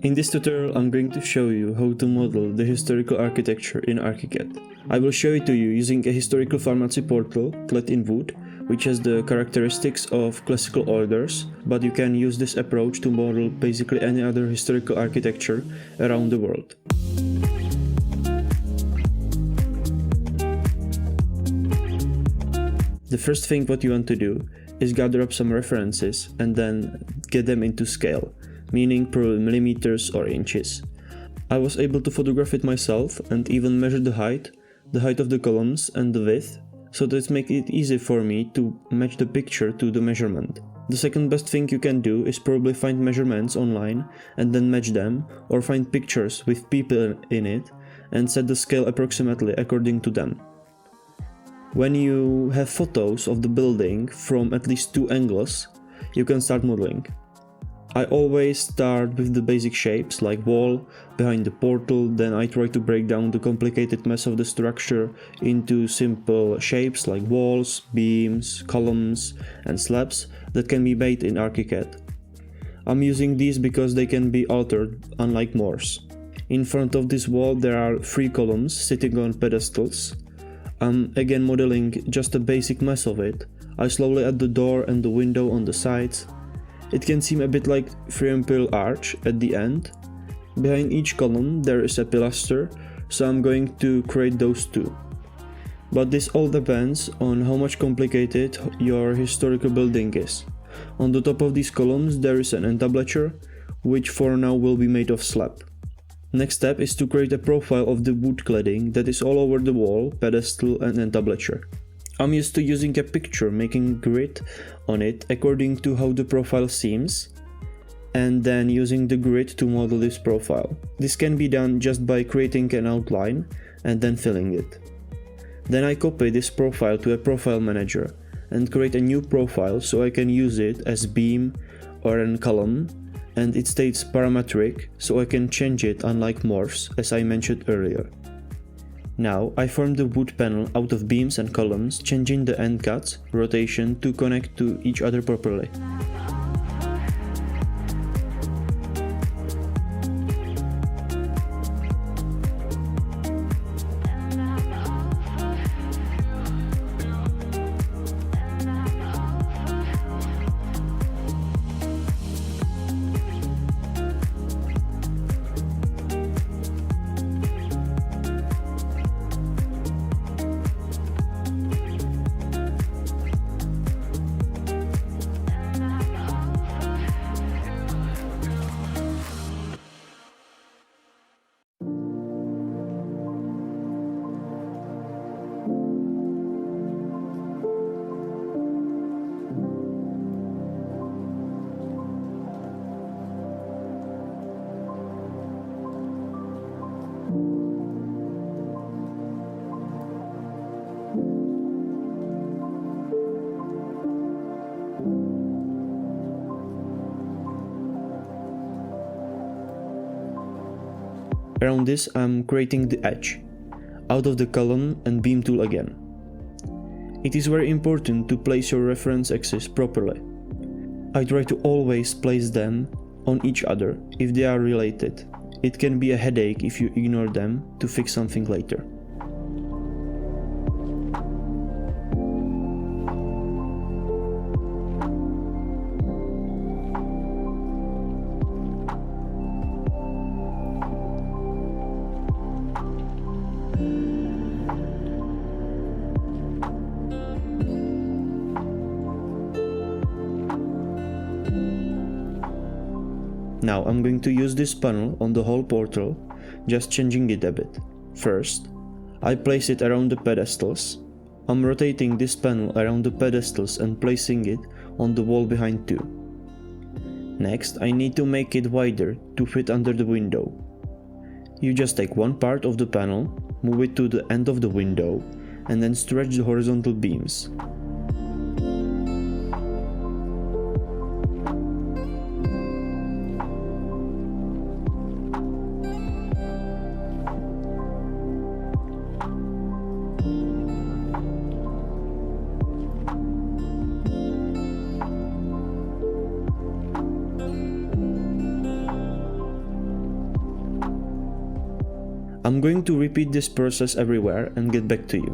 In this tutorial, I'm going to show you how to model the historical architecture in ArchiCAD. I will show it to you using a historical pharmacy portal clad in wood, which has the characteristics of classical orders, but you can use this approach to model basically any other historical architecture around the world. The first thing what you want to do is gather up some references and then get them into scale, meaning per millimeters or inches. I was able to photograph it myself and even measure the height of the columns and the width, so that makes it easy for me to match the picture to the measurement. The second best thing you can do is probably find measurements online and then match them, or find pictures with people in it and set the scale approximately according to them. When you have photos of the building from at least two angles, you can start modeling. I always start with the basic shapes like wall, behind the portal, then I try to break down the complicated mess of the structure into simple shapes like walls, beams, columns and slabs that can be made in ArchiCAD. I'm using these because they can be altered, unlike Morse. In front of this wall there are 3 columns sitting on pedestals. I'm again modeling just a basic mess of it. I slowly add the door and the window on the sides. It can seem a bit like 3-imperial arch at the end. Behind each column there is a pilaster, so I'm going to create those too. But this all depends on how much complicated your historical building is. On the top of these columns there is an entablature, which for now will be made of slab. Next step is to create a profile of the wood cladding that is all over the wall, pedestal and entablature. I'm used to using a picture, making a grid on it according to how the profile seems, and then using the grid to model this profile. This can be done just by creating an outline and then filling it. Then I copy this profile to a profile manager and create a new profile so I can use it as beam or a column, and it stays parametric so I can change it, unlike Morse as I mentioned earlier. Now I form the wood panel out of beams and columns, changing the end cuts, rotation to connect to each other properly. Around this I'm creating the edge, out of the column and beam tool again. It is very important to place your reference axes properly. I try to always place them on each other if they are related. It can be a headache if you ignore them to fix something later. Now I'm going to use this panel on the whole portal, just changing it a bit. First, I place it around the pedestals. I'm rotating this panel around the pedestals and placing it on the wall behind too. Next, I need to make it wider to fit under the window. You just take one part of the panel, move it to the end of the window, and then stretch the horizontal beams. I'm going to repeat this process everywhere and get back to you.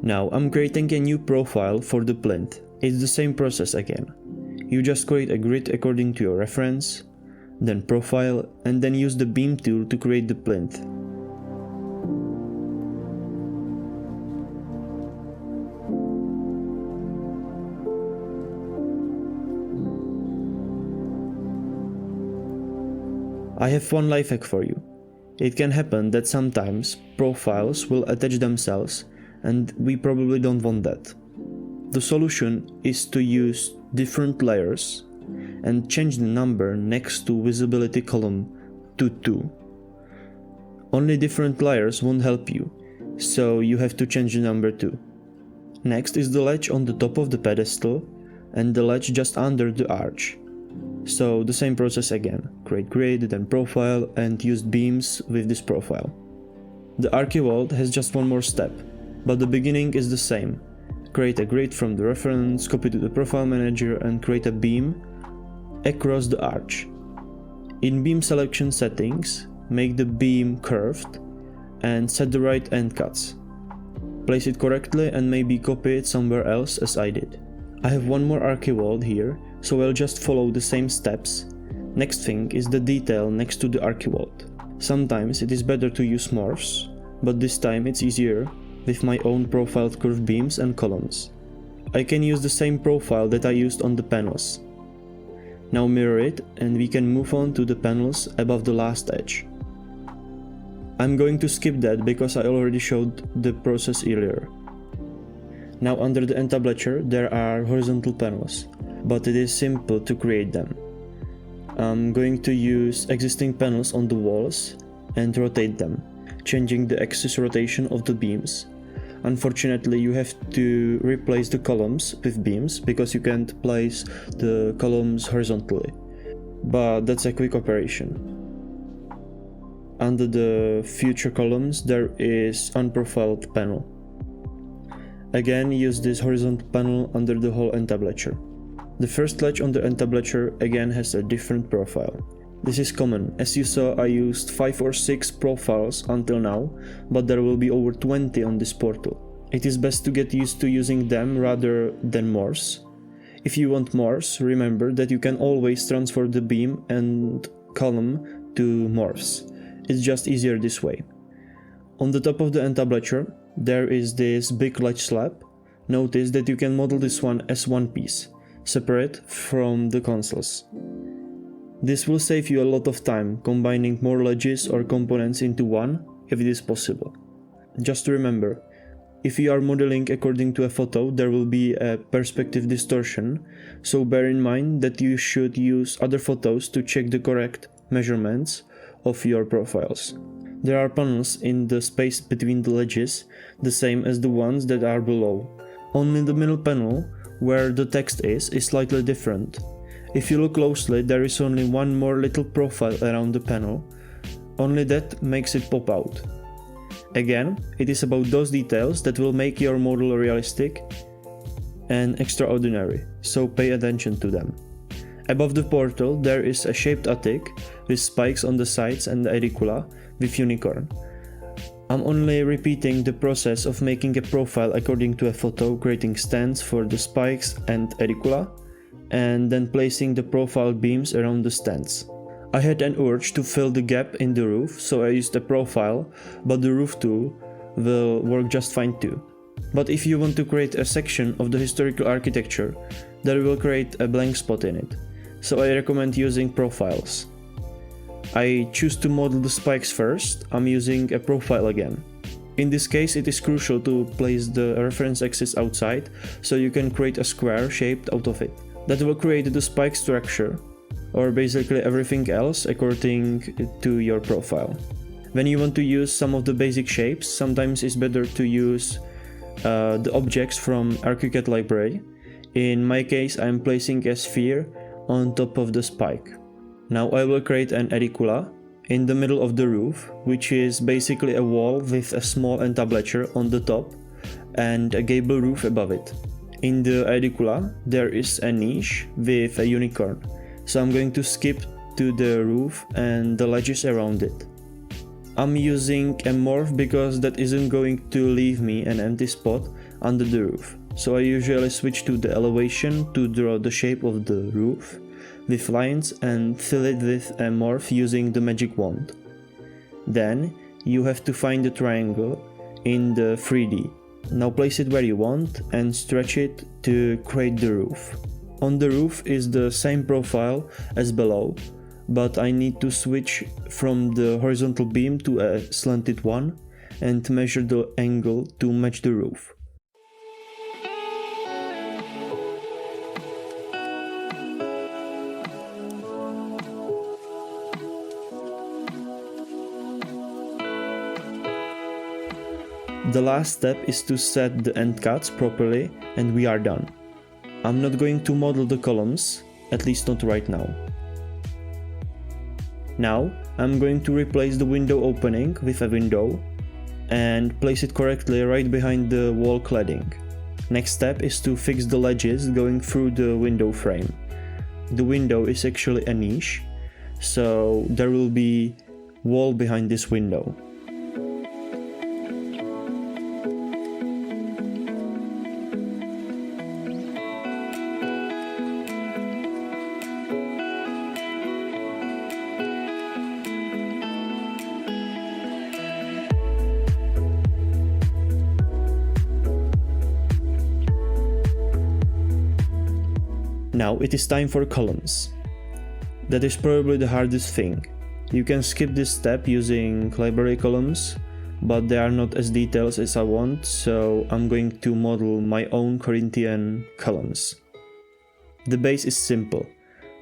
Now I'm creating a new profile for the plinth. It's the same process again. You just create a grid according to your reference, then profile, and then use the beam tool to create the plinth. I have one life hack for you. It can happen that sometimes profiles will attach themselves, and we probably don't want that. The solution is to use different layers and change the number next to visibility column to 2. Only different layers won't help you, so you have to change the number too. Next is the ledge on the top of the pedestal and the ledge just under the arch. So the same process again, create grid, then profile, and use beams with this profile. The ArchiVault has just one more step, but the beginning is the same. Create a grid from the reference, copy to the profile manager, and create a beam across the arch. In beam selection settings, make the beam curved and set the right end cuts. Place it correctly and maybe copy it somewhere else as I did. I have one more ArchiVault here, so I'll just follow the same steps. Next thing is the detail next to the ArchiVault. Sometimes it is better to use morphs, but this time it's easier with my own profiled curved beams and columns. I can use the same profile that I used on the panels. Now mirror it and we can move on to the panels above the last edge. I'm going to skip that because I already showed the process earlier. Now under the Entablature there are horizontal panels, but it is simple to create them. I'm going to use existing panels on the walls and rotate them, changing the axis rotation of the beams. Unfortunately, you have to replace the columns with beams because you can't place the columns horizontally, but that's a quick operation. Under the future columns there is unprofiled panel. Again, use this horizontal panel under the whole Entablature. The first ledge on the Entablature again has a different profile. This is common. As you saw, I used 5 or 6 profiles until now, but there will be over 20 on this portal. It is best to get used to using them rather than morphs. If you want morphs, remember that you can always transfer the beam and column to morphs. It's just easier this way. On the top of the Entablature, there is this big ledge slab. Notice that you can model this one as one piece, separate from the consoles. This will save you a lot of time combining more ledges or components into one if it is possible. Just remember, if you are modeling according to a photo, there will be a perspective distortion, so bear in mind that you should use other photos to check the correct measurements of your profiles. There are panels in the space between the ledges, the same as the ones that are below. Only the middle panel, where the text is slightly different. If you look closely, there is only one more little profile around the panel, only that makes it pop out. Again, it is about those details that will make your model realistic and extraordinary, so pay attention to them. Above the portal there is a shaped attic with spikes on the sides and the Aedicula with unicorn. I'm only repeating the process of making a profile according to a photo, creating stands for the spikes and Aedicula, and then placing the profile beams around the stands. I had an urge to fill the gap in the roof, so I used a profile, but the roof tool will work just fine too. But if you want to create a section of the historical architecture, that will create a blank spot in it, so I recommend using profiles. I choose to model the spikes first. I'm using a profile again. In this case, it is crucial to place the reference axis outside, so you can create a square shaped out of it. That will create the spike structure, or basically everything else according to your profile. When you want to use some of the basic shapes, sometimes it's better to use the objects from ArchiCAD library. In my case, I'm placing a sphere on top of the spike. Now I will create an Aedicula in the middle of the roof, which is basically a wall with a small entablature on the top and a gable roof above it. In the Aedicula there is a niche with a unicorn, so I'm going to skip to the roof and the ledges around it. I'm using a morph because that isn't going to leave me an empty spot under the roof. So I usually switch to the elevation to draw the shape of the roof with lines and fill it with a morph using the magic wand. Then you have to find the triangle in the 3D. Now place it where you want and stretch it to create the roof. On the roof is the same profile as below, but I need to switch from the horizontal beam to a slanted one and measure the angle to match the roof. The last step is to set the end cuts properly and we are done. I'm not going to model the columns, at least not right now. Now I'm going to replace the window opening with a window and place it correctly right behind the wall cladding. Next step is to fix the ledges going through the window frame. The window is actually a niche, so there will be wall behind this window. Now it is time for columns. That is probably the hardest thing. You can skip this step using library columns, but they are not as detailed as I want, so I'm going to model my own Corinthian columns. The base is simple.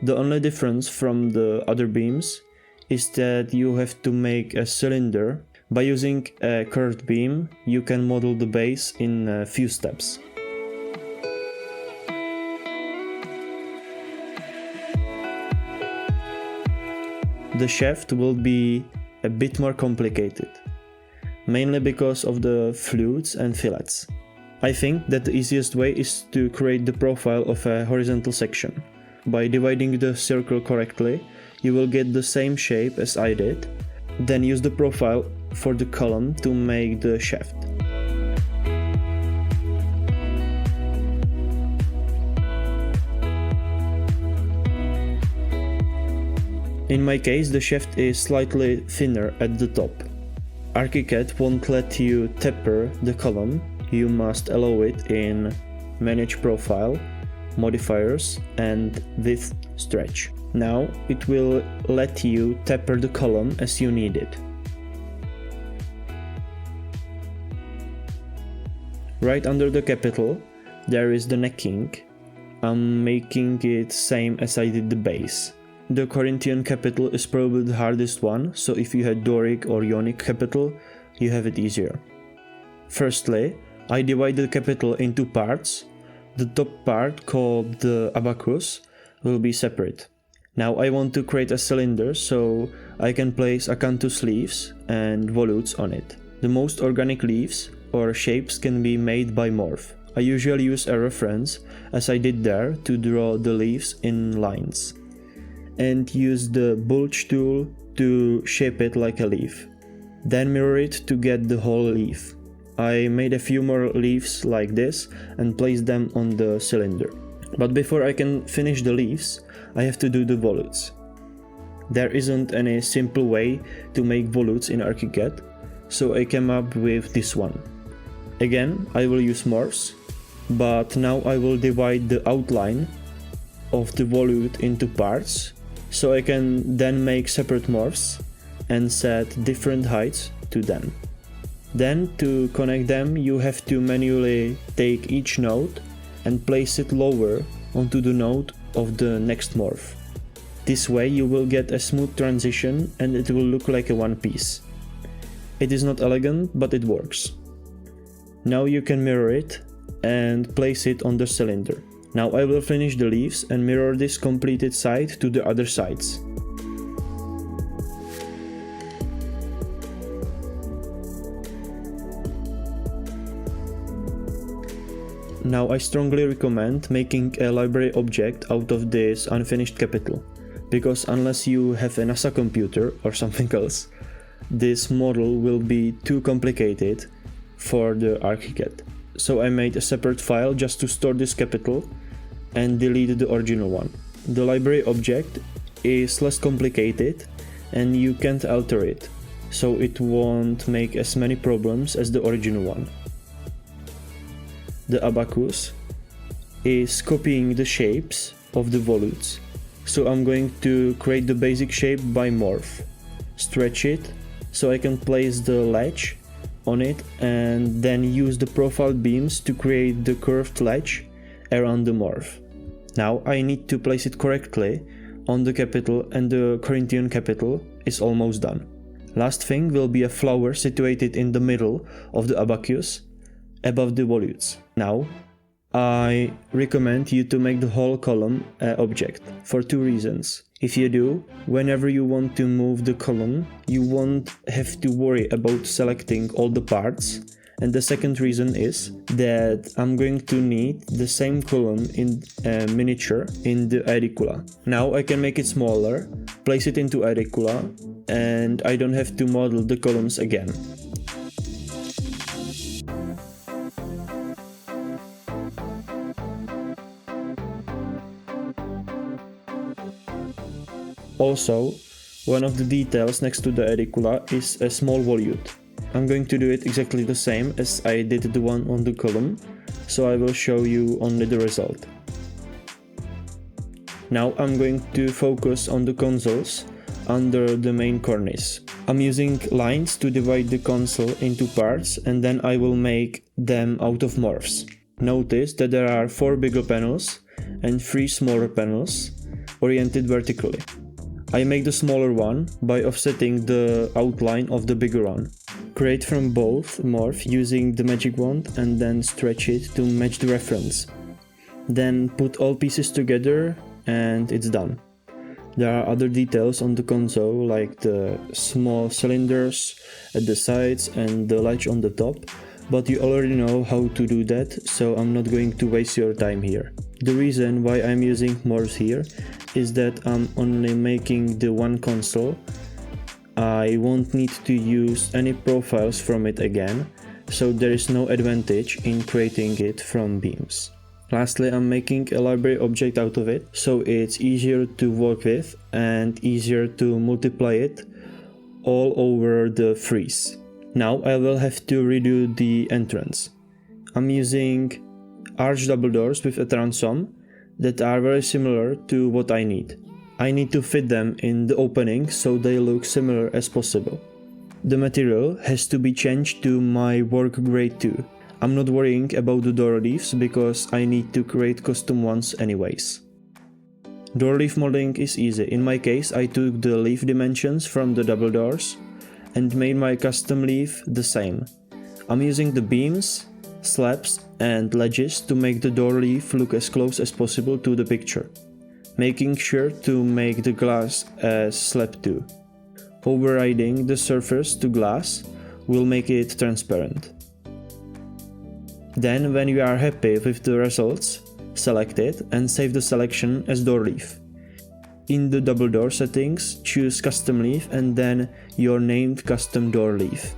The only difference from the other beams is that you have to make a cylinder. By using a curved beam, you can model the base in a few steps. The shaft will be a bit more complicated, mainly because of the flutes and fillets. I think that the easiest way is to create the profile of a horizontal section. By dividing the circle correctly, you will get the same shape as I did, then use the profile for the column to make the shaft. In my case, the shaft is slightly thinner at the top. ArchiCAD won't let you taper the column, you must allow it in Manage Profile, Modifiers and Width Stretch. Now it will let you taper the column as you need it. Right under the capital there is the necking. I'm making it same as I did the base. The Corinthian capital is probably the hardest one, so if you had Doric or Ionic capital, you have it easier. Firstly, I divide the capital into parts. The top part, called the abacus, will be separate. Now I want to create a cylinder, so I can place acanthus leaves and volutes on it. The most organic leaves or shapes can be made by morph. I usually use a reference, as I did there, to draw the leaves in lines, and use the bulge tool to shape it like a leaf. Then mirror it to get the whole leaf. I made a few more leaves like this and placed them on the cylinder. But before I can finish the leaves, I have to do the volutes. There isn't any simple way to make volutes in ArchiCAD, so I came up with this one. Again, I will use morphs, but now I will divide the outline of the volute into parts, so I can then make separate morphs and set different heights to them. Then to connect them you have to manually take each node and place it lower onto the node of the next morph. This way you will get a smooth transition and it will look like a one piece. It is not elegant, but it works. Now you can mirror it and place it on the cylinder. Now I will finish the leaves and mirror this completed side to the other sides. Now I strongly recommend making a library object out of this unfinished capital. because unless you have a NASA computer or something else, this model will be too complicated for the ArchiCAD. So I made a separate file just to store this capital and delete the original one. The library object is less complicated and you can't alter it, so it won't make as many problems as the original one. The abacus is copying the shapes of the volutes, so I'm going to create the basic shape by morph, stretch it so I can place the ledge on it, and then use the profile beams to create the curved ledge around the morph. Now I need to place it correctly on the capital, and the Corinthian capital is almost done. Last thing will be a flower situated in the middle of the abacus above the volutes. Now I recommend you to make the whole column an object for two reasons. If you do, whenever you want to move the column, you won't have to worry about selecting all the parts. And the second reason is that I'm going to need the same column in a miniature in the Aedicula. Now I can make it smaller, place it into Aedicula, and I don't have to model the columns again. Also, one of the details next to the Aedicula is a small volute. I'm going to do it exactly the same as I did the one on the column, so I will show you only the result. Now I'm going to focus on the consoles under the main cornice. I'm using lines to divide the console into parts, and then I will make them out of morphs. Notice that there are 4 bigger panels and 3 smaller panels oriented vertically. I make the smaller one by offsetting the outline of the bigger one. Create from both morph using the magic wand and then stretch it to match the reference. Then put all pieces together and it's done. There are other details on the console, like the small cylinders at the sides and the ledge on the top, but you already know how to do that, so I'm not going to waste your time here. The reason why I'm using morphs here is that I'm only making the one console. I won't need to use any profiles from it again, so there is no advantage in creating it from beams. Lastly, I'm making a library object out of it, so it's easier to work with and easier to multiply it all over the frieze. Now I will have to redo the entrance. I'm using arch double doors with a transom that are very similar to what I need. I need to fit them in the opening so they look similar as possible. The material has to be changed to my work grade 2. I'm not worrying about the door leaves because I need to create custom ones anyways. Door leaf modeling is easy. In my case, I took the leaf dimensions from the double doors and made my custom leaf the same. I'm using the beams, slabs and ledges to make the door leaf look as close as possible to the picture, making sure to make the glass as slab too. Overriding the surface to glass will make it transparent. Then, when you are happy with the results, select it and save the selection as door leaf. In the double door settings, choose custom leaf and then your named custom door leaf.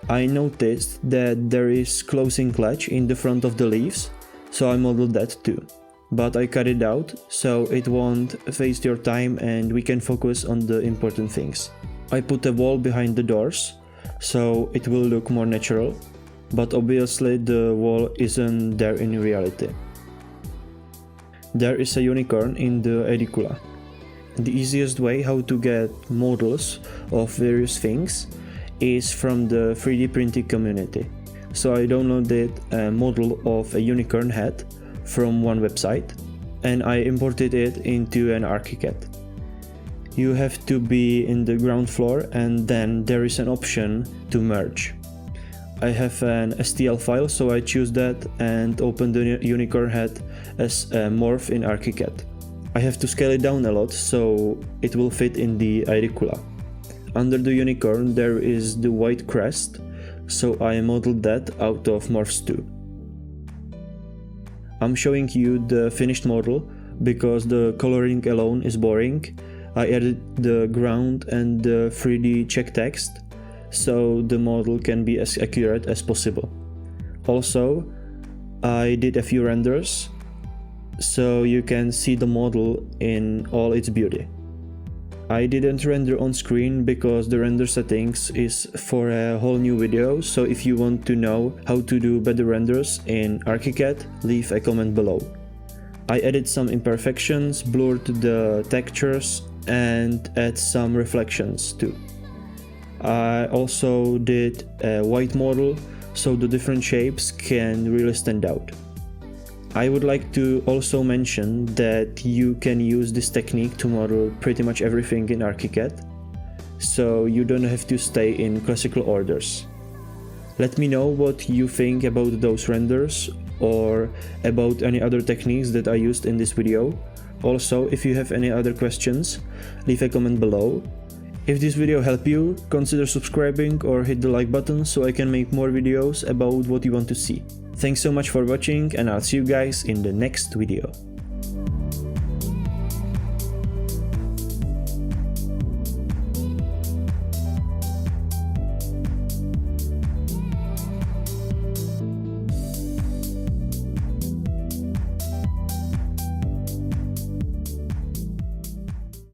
I noticed that there is closing latch in the front of the leaves, so I modeled that too. But I cut it out so it won't waste your time and we can focus on the important things. I put a wall behind the doors so it will look more natural, but obviously the wall isn't there in reality. There is a unicorn in the Aedicula. The easiest way how to get models of various things is from the 3D printing community. So I downloaded a model of a unicorn head from one website and I imported it into an ArchiCAD. You have to be in the ground floor and then there is an option to merge. I have an STL file, so I choose that and open the unicorn head as a morph in ArchiCAD. I have to scale it down a lot so it will fit in the Aedicula. Under the unicorn there is the white crest, so I modeled that out of morphs too. I'm showing you the finished model because the coloring alone is boring. I added the ground and the 3D check text so the model can be as accurate as possible. Also, I did a few renders so you can see the model in all its beauty. I didn't render on screen because the render settings is for a whole new video, so if you want to know how to do better renders in ArchiCAD, leave a comment below. I added some imperfections, blurred the textures and add some reflections too. I also did a white model so the different shapes can really stand out. I would like to also mention that you can use this technique to model pretty much everything in ArchiCAD, so you don't have to stay in classical orders. Let me know what you think about those renders or about any other techniques that I used in this video. Also, if you have any other questions, leave a comment below. If this video helped you, consider subscribing or hit the like button so I can make more videos about what you want to see. Thanks so much for watching, and I'll see you guys in the next video.